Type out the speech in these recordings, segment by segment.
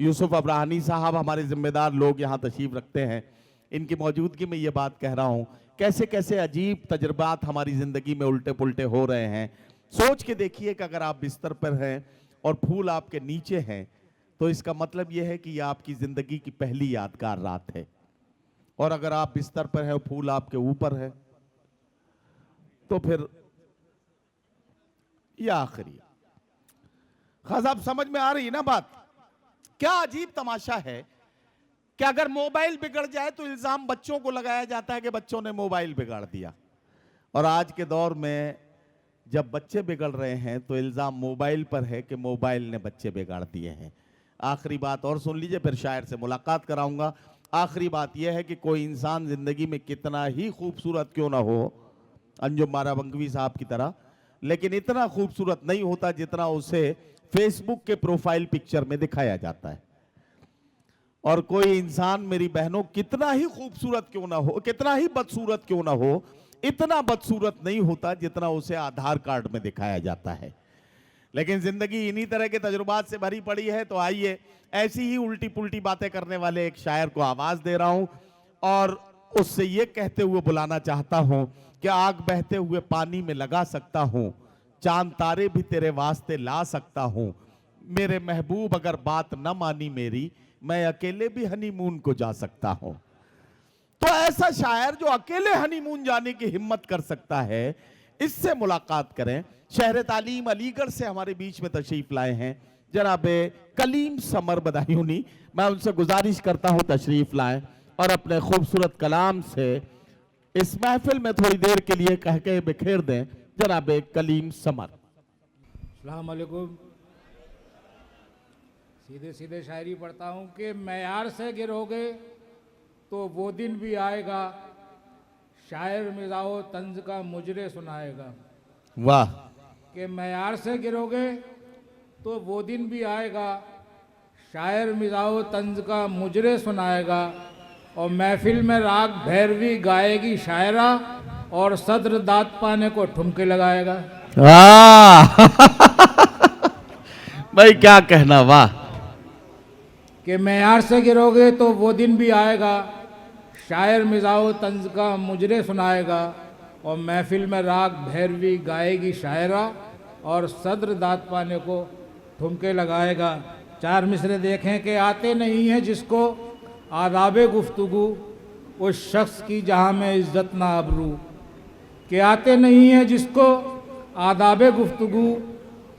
यूसुफ अब्राहनी साहब हमारे जिम्मेदार लोग यहाँ तशरीफ रखते हैं। इनकी मौजूदगी में ये बात कह रहा हूँ, कैसे कैसे अजीब तजुर्बात हमारी ज़िंदगी में उल्टे पुल्टे हो रहे हैं। सोच के देखिए कि अगर आप बिस्तर पर हैं और फूल आपके नीचे हैं तो इसका मतलब यह है कि यह आपकी ज़िंदगी की पहली यादगार रात है, और अगर आप बिस्तर पर हैं और फूल आपके ऊपर है तो फिर यह आखिरी। खास आप समझ में आ रही है ना बात? क्या अजीब तमाशा है कि अगर मोबाइल बिगड़ जाए तो इल्जाम बच्चों को लगाया जाता है कि बच्चों ने मोबाइल बिगाड़ दिया, और आज के दौर में जब बच्चे बिगड़ रहे हैं तो इल्जाम मोबाइल पर है कि मोबाइल ने बच्चे बिगाड़ दिए हैं। आखिरी बात और सुन लीजिए, फिर शायर से मुलाकात कराऊंगा। आखिरी बात यह है कि कोई इंसान जिंदगी में कितना ही खूबसूरत क्यों ना हो, अंजुम बाराबंकवी साहब की तरह, लेकिन इतना खूबसूरत नहीं होता जितना उसे फेसबुक के प्रोफाइल पिक्चर में दिखाया जाता है। और कोई इंसान मेरी बहनों कितना ही खूबसूरत क्यों ना हो, कितना ही बदसूरत क्यों ना हो, इतना बदसूरत नहीं होता जितना उसे आधार कार्ड में दिखाया जाता है। लेकिन जिंदगी इन्हीं तरह के तजुर्बात से भरी पड़ी है। तो आइए ऐसी ही उल्टी पुल्टी बातें करने वाले एक शायर को आवाज दे रहा हूं और उससे ये कहते हुए बुलाना चाहता हूं कि आग बहते हुए पानी में लगा सकता हूं, चांद तारे भी तेरे वास्ते ला सकता हूं, मेरे महबूब अगर बात न मानी मेरी, मैं अकेले भी हनीमून को जा सकता हूं। तो ऐसा शायर जो अकेले हनीमून जाने की हिम्मत कर सकता है, इससे मुलाकात करें। शहर तालीम अलीगढ़ से हमारे बीच में तशरीफ लाए हैं जनाब कलीम समर बदायूनी। मैं उनसे गुजारिश करता हूं तशरीफ लाएं और अपने खूबसूरत कलाम से इस महफिल में थोड़ी देर के लिए कह के बिखेर दें। जनाब कलीम समर। अस्सलाम वालेकुम। सीधे सीधे शायरी पढ़ता हूँ कि मैयार से गिरोगे तो वो दिन भी आएगा, शायर मिजाओ तंज का मुजरे सुनाएगा। वाह। कि मैयार से गिरोगे तो वो दिन भी आएगा, शायर मिजाओ तंज का मुजरे सुनाएगा, और महफिल में राग भैरवी गाएगी शायरा, और सदर दात पाने को ठुमके लगाएगा। भाई क्या कहना, वाह। कि मैयार से गिरोगे तो वो दिन भी आएगा, शायर मिजाओ तंज का मुजरे सुनाएगा, और महफिल में राग भैरवी गाएगी शायरा, और सदर दात पाने को ठुमके लगाएगा। चार मिसरे देखें कि आते नहीं हैं जिसको आदाबे गुफ्तगू, उस शख्स की जहाँ में इज्जत ना आबरू। कि आते नहीं हैं जिसको आदाबे गुफ्तगू,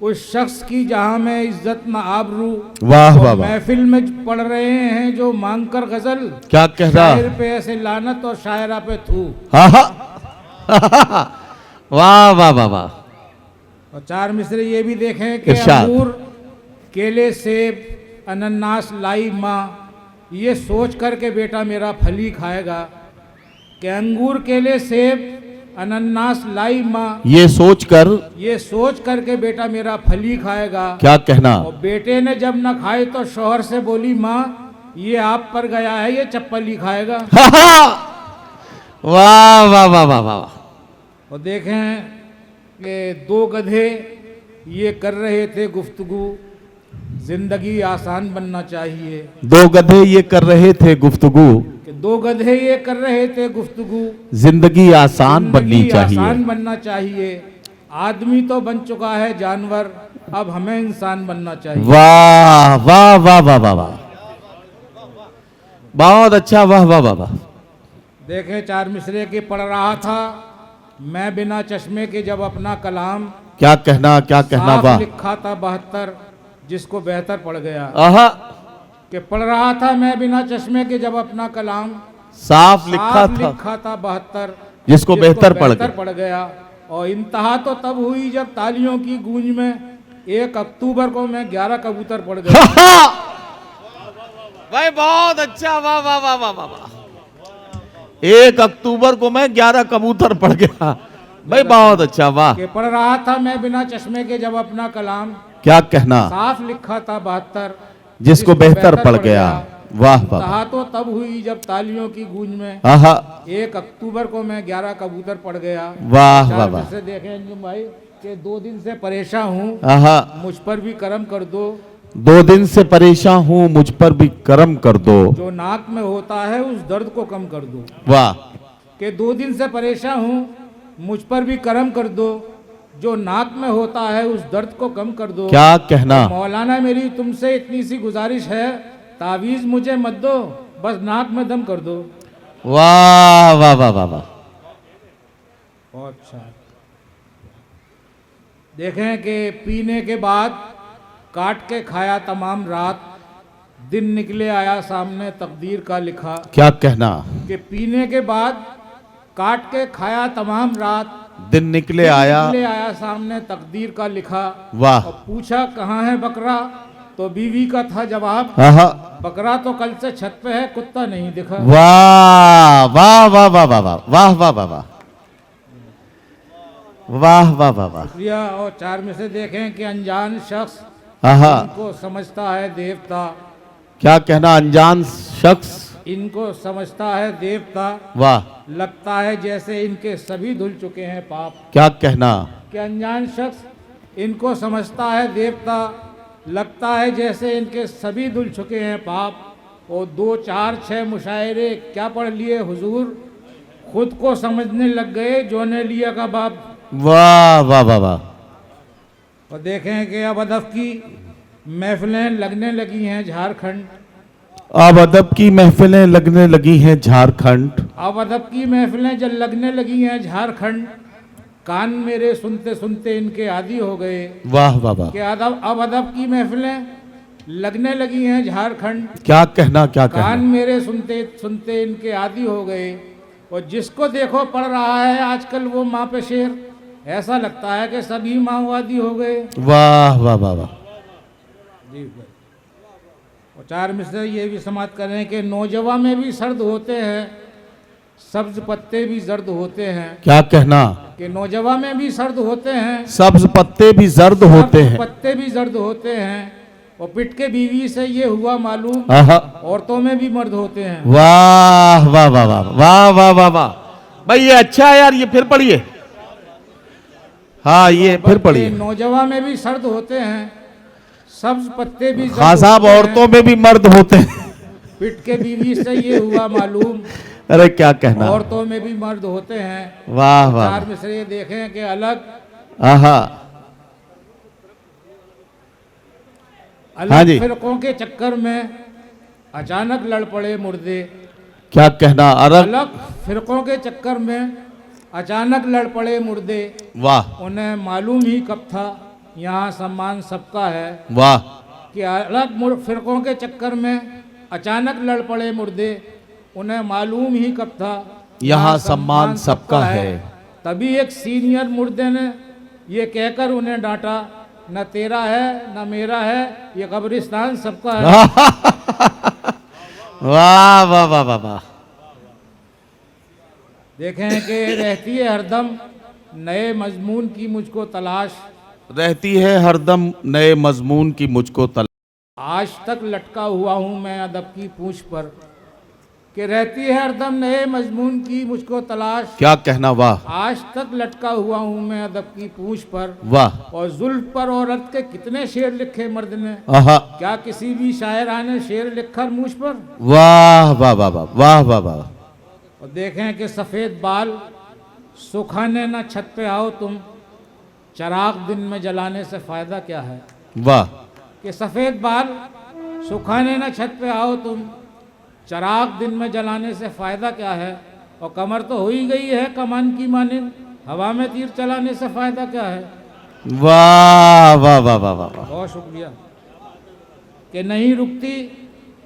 उस शख्स की जहाँ में इज्जत न आबरू। वाह वाह। महफिल में पढ़ रहे हैं जो मांग कर गजल, क्या कह रहा? शायर पे ऐसे लानत और शायरा पे थू। वाह वाह वाह वाह। और चार मिसरे ये भी देखें कि अंगूर केले सेब अनन्नास लाई माँ, ये सोच कर के बेटा मेरा फली खाएगा। कि अंगूर केले सेब अनन्नास लाई माँ, ये सोच कर के बेटा मेरा फली खाएगा। क्या कहना? और बेटे ने जब न खाए तो शौहर से बोली माँ, ये आप पर गया है, ये चप्पल ही खाएगा। वाह वाह वाह वाह वाह। और देखें कि दो गधे ये कर रहे थे गुफ्तगू, जिंदगी आसान बनना चाहिए। दो गधे ये कर रहे थे गुफ्तगू, दो गधे ये कर रहे थे गुफ्तगू, जिंदगी आसान बननी चाहिए। आसान बनना चाहिए। आदमी तो बन चुका है जानवर, अब हमें इंसान बनना चाहिए। वाह वाह वाह वाह वाह वाह, बहुत अच्छा, वाह वाह वाह वाह। देखे चार मिसरे के पढ़ रहा था मैं बिना चश्मे के जब अपना कलाम। क्या कहना, क्या कहना, वाह। लिखा था 72 जिसको बेहतर पड़ गया। आहा। कि पढ़ रहा था मैं बिना चश्मे के जब अपना कलाम, साफ लिखा था 72 जिसको बेहतर पड़ गया। और इंतहा तो तब हुई जब तालियों की गूंज में 1 अक्टूबर को मैं 11 कबूतर पड़ गया। भाई बहुत अच्छा, वाह वाह वाह वाह वाह। 1 अक्टूबर को मैं 11 कबूतर पड़ गया, भाई बहुत अच्छा, वाह। कि पढ़ रहा था मैं बिना चश्मे के jab अपना कलाम, क्या कहना, साफ लिखा था 72 जिसको बेहतर पड़ गया। वाह वाह। तो तब हुई जब तालियों की गूंज में 1 अक्टूबर को मैं 11 कबूतर पड़ गया। वाह वाह वाह। से देखें अंजुम भाई कि 2 दिन से परेशान हूँ, मुझ पर भी करम कर दो, 2 दिन से परेशान हूं, मुझ पर भी करम कर दो। जो नाक में होता है उस दर्द को कम कर दो। वाह। कि 2 दिन से परेशान हूँ, मुझ पर भी करम कर दो। जो नाक में होता है उस दर्द को कम कर दो। क्या कहना। मौलाना मेरी तुमसे इतनी सी गुजारिश है, तावीज मुझे मत दो, बस नाक में दम कर दो। वाह वाह वाह वाह वाह। बहुत अच्छा। देखें कि पीने के बाद काट के खाया तमाम रात, दिन निकले आया सामने तकदीर का लिखा। क्या कहना। कि पीने के बाद काट के खाया तमाम रात, दिन निकले आया सामने तकदीर का लिखा। वाह। और पूछा कहाँ है बकरा, तो बीवी का था जवाब, आहा। बकरा तो कल से छत पे है, कुत्ता नहीं दिखा। वाह वाह वाह वाह वाह वाह वाह वाह वाह वाह वाह वाह वाह वाह। शुक्रिया। और 4 में से देखें कि अनजान शख्स आहा। इनको समझता है देवता। क्या कहना। अनजान शख्स इनको समझता है देवता, वाह। लगता है जैसे इनके सभी धुल चुके हैं पाप। क्या कहना। कि अनजान शख्स इनको समझता है देवता, लगता है जैसे इनके सभी धुल चुके हैं पाप। और 2 4 6 मुशायरे क्या पढ़ लिए हुजूर, खुद को समझने लग गए जो ने लिया का बाप। वाह वाह वाह वाह। और देखें कि अब अदब की महफिलें लगने लगी हैं झारखंड। अब अदब की महफिलें लगने लगी हैं झारखंड। अब अदब की महफिलें जब लगने लगी हैं झारखंड, कान मेरे सुनते सुनते इनके आदी हो गए। वाह वाह वाह। कि अब अदब की महफिलें लगने लगी हैं झारखंड। क्या कहना। क्या कान कहना। मेरे सुनते सुनते इनके आदी हो गए। और जिसको देखो पढ़ रहा है आजकल वो माँ पे शेर, ऐसा लगता है कि सभी माओवादी हो गए। वाह वाह वाह वाह। जी। और 4 में से ये भी समाप्त करें कि नौजवान में भी सर्द होते हैं, सब्ज पत्ते भी जर्द होते हैं। क्या कहना। कि नौजवान में भी सर्द होते हैं, सब्ज पत्ते भी जर्द होते हैं। पत्ते भी जर्द होते हैं। और पिट के बीवी से ये हुआ मालूम, आहा। औरतों में भी मर्द होते हैं। वाह वाह वाह वाह वाह वाह वाह वाह। भाई ये अच्छा है यार, ये फिर पढ़िए। हाँ ये फिर पढ़िए। नौजवान में भी सर्द होते हैं, सब्ज पत्ते भी जर्द खां साहब होते हैं। औरतों में भी मर्द होते हैं। पिट के बीवी से ये हुआ मालूम, अरे क्या कहना। औरतों में भी मर्द होते हैं। वाह वाह। 4 में से ये देखें कि अलग आहा। हाँ जी। अलग फिरकों के चक्कर में अचानक लड़ पड़े मुर्दे। क्या कहना। अलग फिरकों के चक्कर में अचानक लड़ पड़े मुर्दे। वाह उन्हें मालूम ही कब था यहाँ सम्मान सबका है। वाह। कि अलग फिरकों के चक्कर में अचानक लड़ पड़े मुर्दे, उन्हें मालूम ही कब था यहाँ सम्मान सबका है। तभी एक सीनियर मुर्दे ने ये कहकर उन्हें डांटा, न तेरा है न मेरा है, ये कब्रिस्तान सबका है। वाह वाह वाह वाह वाह। देखें कि रहती है हरदम नए मजमून की मुझको तलाश, रहती है हरदम नए मजमून की मुझको तलाश। आज तक लटका हुआ हूँ मैं अदब की पूंछ पर। कि रहती है हरदम नए मजमून की मुझको तलाश, क्या कहना। वाह। आज तक लटका हुआ हूँ मैं अदब की पूंछ पर। वाह। और जुल्फ पर औरत के कितने शेर लिखे मर्द ने, आहा। क्या किसी भी शायरा ने शेर लिखा मूछ पर। वाह वाह वाह वाह वाह वाह वाह। और देखें कि सफ़ेद बाल सुखाने ना छत पे आओ तुम, चराग दिन में जलाने से फ़ायदा क्या है। वाह। कि सफ़ेद बाल सुखाने ना छत पे आओ तुम, चराग दिन में जलाने से फ़ायदा क्या है। और कमर तो हो ही गई है कमान की मानिंद, हवा में तीर चलाने से फ़ायदा क्या है। वाह वाह वाह वाह वाह। बहुत शुक्रिया। कि नहीं रुकती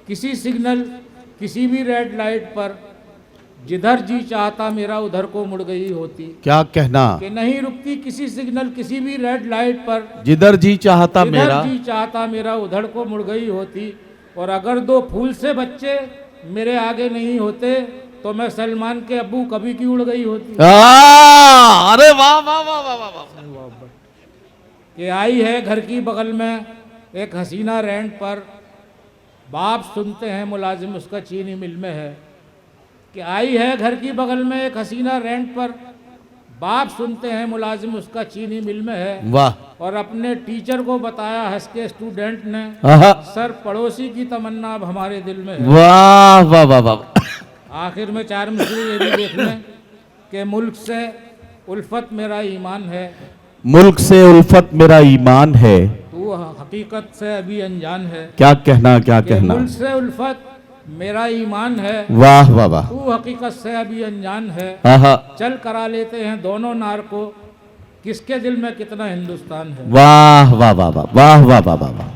किसी सिग्नल किसी भी रेड लाइट पर, जिधर जी चाहता मेरा उधर को मुड़ गई होती। क्या कहना। कि नहीं रुकती किसी सिग्नल किसी भी रेड लाइट पर, जिधर जी चाहता मेरा, जिधर जी चाहता मेरा उधर को मुड़ गई होती। और अगर 2 फूल से बच्चे मेरे आगे नहीं होते तो मैं सलमान के अब्बू कभी की उड़ गई होती। अरे वाह वाह वाह वाह वाह वाह। कि आई है घर की बगल में एक हसीना रेंट पर, बाप सुनते हैं मुलाजिम उसका चीनी मिल में है। कि आई है घर की बगल में एक हसीना रेंट पर, बाप सुनते हैं मुलाजिम उसका चीनी मिल में है, वाह और अपने टीचर को बताया हंस के स्टूडेंट ने, आहा, सर पड़ोसी की तमन्ना अब हमारे दिल में है। वाह वाह वाह वाह। आखिर में चार मिसरे ये भी देख लें कि मुल्क से उल्फत मेरा ईमान है, मुल्क से उल्फत मेरा ईमान है, तू हकीकत से अभी अनजान है। क्या कहना क्या कि कहना। मुल्क से उल्फत मेरा ईमान है, वाह वाह वाह। तू हकीकत से अभी अनजान है। आहा, चल करा लेते हैं दोनों नार को, किसके दिल में कितना हिंदुस्तान है। वाह वाह वाह वाह वाह वाह वाह वाह।